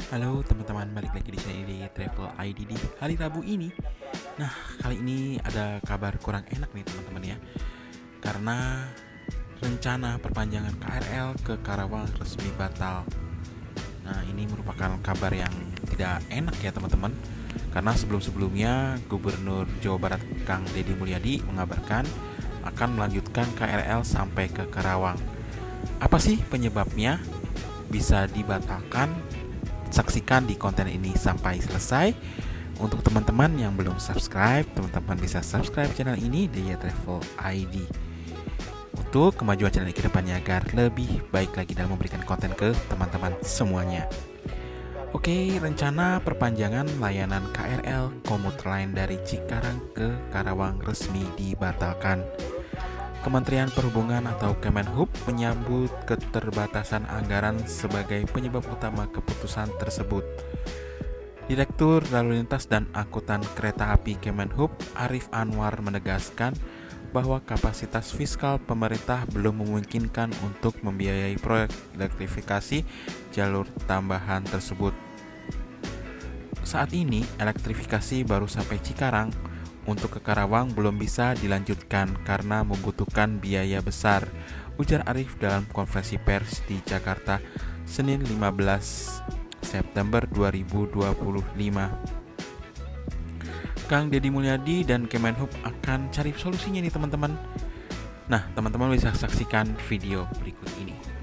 Halo teman-teman, balik lagi di channel di Travel ID di hari Rabu ini. Nah, kali ini ada kabar kurang enak nih teman-teman ya. Karena rencana perpanjangan KRL ke Karawang resmi batal. Nah, ini merupakan kabar yang tidak enak ya teman-teman. Karena sebelum-sebelumnya Gubernur Jawa Barat Kang Deddy Mulyadi mengabarkan akan melanjutkan KRL sampai ke Karawang. Apa sih penyebabnya bisa dibatalkan? Saksikan di konten ini sampai selesai. Untuk teman-teman yang belum subscribe, teman-teman bisa subscribe channel ini di Travel ID untuk kemajuan channel ini ke depannya agar lebih baik lagi dalam memberikan konten ke teman-teman semuanya. Oke, rencana perpanjangan layanan KRL komuter lain dari Cikarang ke Karawang resmi dibatalkan. Kementerian Perhubungan atau Kemenhub menyambut keterbatasan anggaran sebagai penyebab utama keputusan tersebut. Direktur Lalu Lintas dan Angkutan Kereta Api Kemenhub, Arif Anwar menegaskan bahwa kapasitas fiskal pemerintah belum memungkinkan untuk membiayai proyek elektrifikasi jalur tambahan tersebut. Saat ini, elektrifikasi baru sampai Cikarang. Untuk ke Karawang belum bisa dilanjutkan karena membutuhkan biaya besar, ujar Arif dalam konferensi pers di Jakarta, Senin 15 September 2025. Kang Deddy Mulyadi dan Kemenhub akan cari solusinya nih teman-teman. Nah, teman-teman bisa saksikan video berikut ini.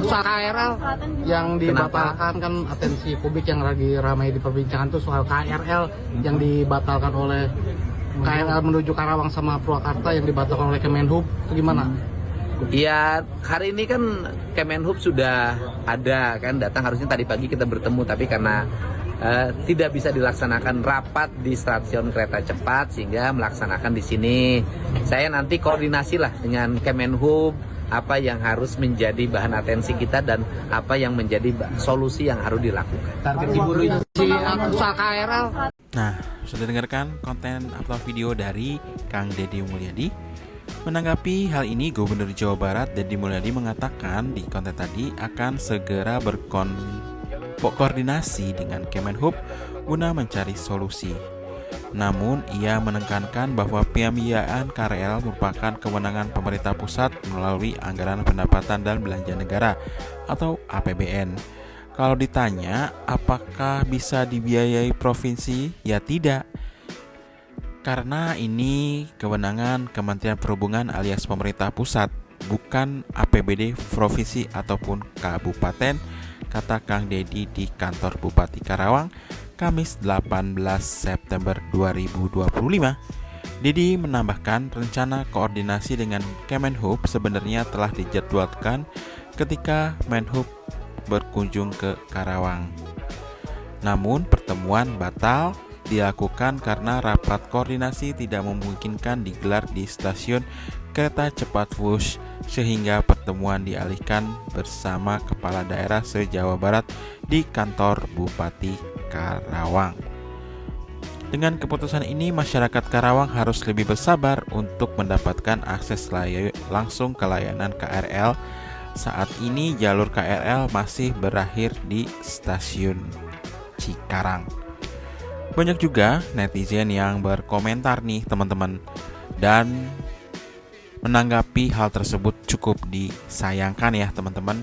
Soal KRL yang dibatalkan kan atensi publik yang lagi ramai diperbincangkan tuh soal KRL yang dibatalkan oleh KRL menuju Karawang sama Purwakarta yang dibatalkan oleh Kemenhub itu gimana? Ya, hari ini kan Kemenhub sudah ada kan datang, harusnya tadi pagi kita bertemu tapi karena tidak bisa dilaksanakan rapat di stasiun kereta cepat sehingga melaksanakan di sini. Saya nanti koordinasi lah dengan Kemenhub apa yang harus menjadi bahan atensi kita dan apa yang menjadi solusi yang harus dilakukan. Target diburu soal KRL. Nah, sudah dengarkan konten atau video dari Kang Deddy Mulyadi. Menanggapi hal ini, Gubernur Jawa Barat Deddy Mulyadi mengatakan di konten tadi akan segera berkoordinasi dengan Kemenhub guna mencari solusi. Namun, ia menekankan bahwa pembiayaan KRL merupakan kewenangan pemerintah pusat melalui Anggaran Pendapatan dan Belanja Negara atau APBN. Kalau ditanya, apakah bisa dibiayai provinsi? Ya tidak. Karena ini kewenangan Kementerian Perhubungan alias pemerintah pusat, bukan APBD provinsi ataupun kabupaten, kata Kang Deddy di kantor Bupati Karawang, Kamis 18 September 2025. Deddy menambahkan rencana koordinasi dengan Kemenhub sebenarnya telah dijadwalkan ketika Menhub berkunjung ke Karawang. Namun pertemuan batal dilakukan karena rapat koordinasi tidak memungkinkan digelar di stasiun kereta cepat Wush sehingga pertemuan dialihkan bersama kepala daerah se-Jawa Barat di kantor Bupati Karawang. Dengan keputusan ini, masyarakat Karawang harus lebih bersabar untuk mendapatkan akses langsung ke layanan KRL. Saat ini jalur KRL masih berakhir di stasiun Cikarang. Banyak juga netizen yang berkomentar nih teman-teman, dan menanggapi hal tersebut cukup disayangkan ya teman-teman.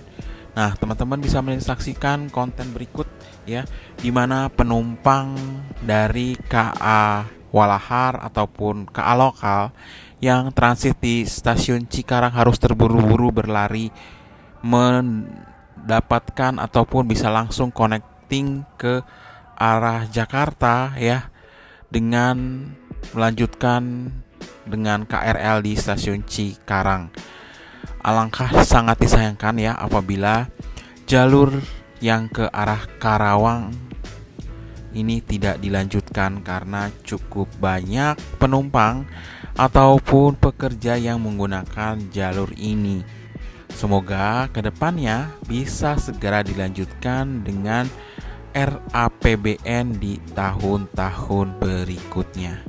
Nah, teman-teman bisa menyaksikan konten berikut ya, di mana penumpang dari KA Walahar ataupun KA lokal yang transit di stasiun Cikarang harus terburu-buru berlari mendapatkan ataupun bisa langsung connecting ke arah Jakarta ya, dengan melanjutkan dengan KRL di stasiun Cikarang. Alangkah sangat disayangkan ya apabila jalur yang ke arah Karawang ini tidak dilanjutkan karena cukup banyak penumpang ataupun pekerja yang menggunakan jalur ini. Semoga kedepannya bisa segera dilanjutkan dengan RAPBN di tahun-tahun berikutnya.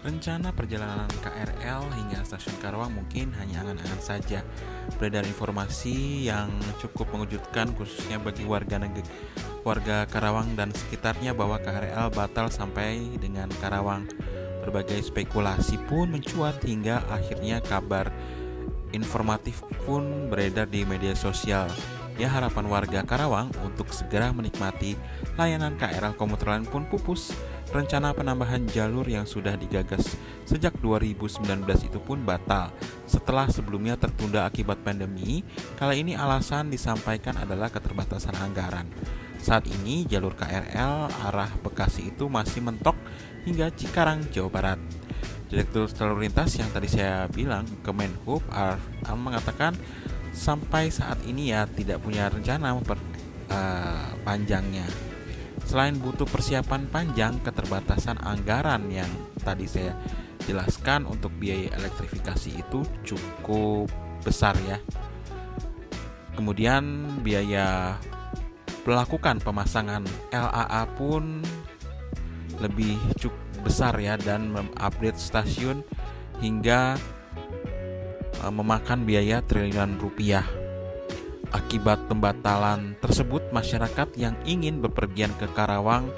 Rencana perjalanan KRL hingga stasiun Karawang mungkin hanya angan-angan saja. Beredar informasi yang cukup mengejutkan khususnya bagi warga Karawang dan sekitarnya bahwa KRL batal sampai dengan Karawang. Berbagai spekulasi pun mencuat hingga akhirnya kabar informatif pun beredar di media sosial. Ya, harapan warga Karawang untuk segera menikmati layanan KRL komuter lain pun pupus. Rencana penambahan jalur yang sudah digagas sejak 2019 itu pun batal setelah sebelumnya tertunda akibat pandemi. Kali ini alasan disampaikan adalah keterbatasan anggaran. Saat ini jalur KRL arah Bekasi itu masih mentok hingga Cikarang, Jawa Barat. Direktur Lalu Lintas yang tadi saya bilang, Kemenhub mengatakan sampai saat ini ya tidak punya rencana memperpanjangnya. Selain butuh persiapan panjang, keterbatasan anggaran yang tadi saya jelaskan untuk biaya elektrifikasi itu cukup besar ya. Kemudian biaya melakukan pemasangan LAA pun lebih cukup besar ya, dan mengupdate stasiun hingga memakan biaya triliunan rupiah. Akibat pembatalan tersebut, masyarakat yang ingin bepergian ke Karawang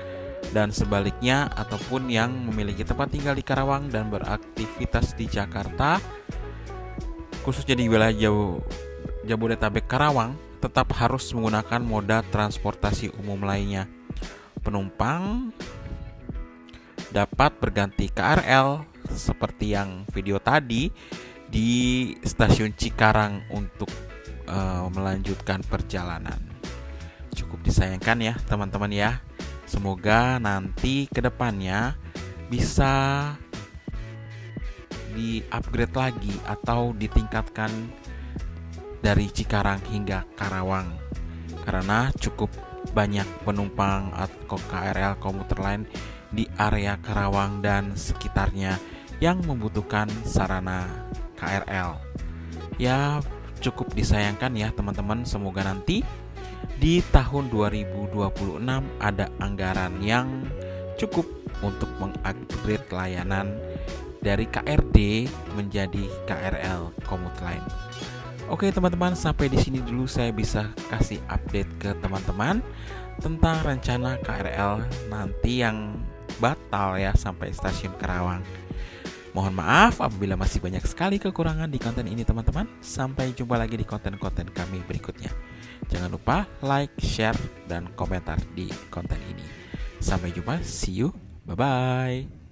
dan sebaliknya ataupun yang memiliki tempat tinggal di Karawang dan beraktivitas di Jakarta, khususnya di wilayah Jabodetabek Karawang, tetap harus menggunakan moda transportasi umum lainnya. Penumpang dapat berganti KRL seperti yang video tadi di stasiun Cikarang untuk melanjutkan perjalanan. Cukup disayangkan ya teman-teman ya. Semoga nanti kedepannya bisa di-upgrade lagi atau ditingkatkan dari Cikarang hingga Karawang, karena cukup banyak penumpang atau KRL komuter lain di area Karawang dan sekitarnya yang membutuhkan sarana KRL. Ya, cukup disayangkan ya teman-teman. Semoga nanti di tahun 2026 ada anggaran yang cukup untuk mengupgrade layanan dari KRD menjadi KRL komuter lain. Oke teman-teman, sampai di sini dulu saya bisa kasih update ke teman-teman tentang rencana KRL nanti yang batal ya sampai stasiun Karawang. Mohon maaf apabila masih banyak sekali kekurangan di konten ini teman-teman. Sampai jumpa lagi di konten-konten kami berikutnya. Jangan lupa like, share, dan komentar di konten ini. Sampai jumpa, see you, bye-bye.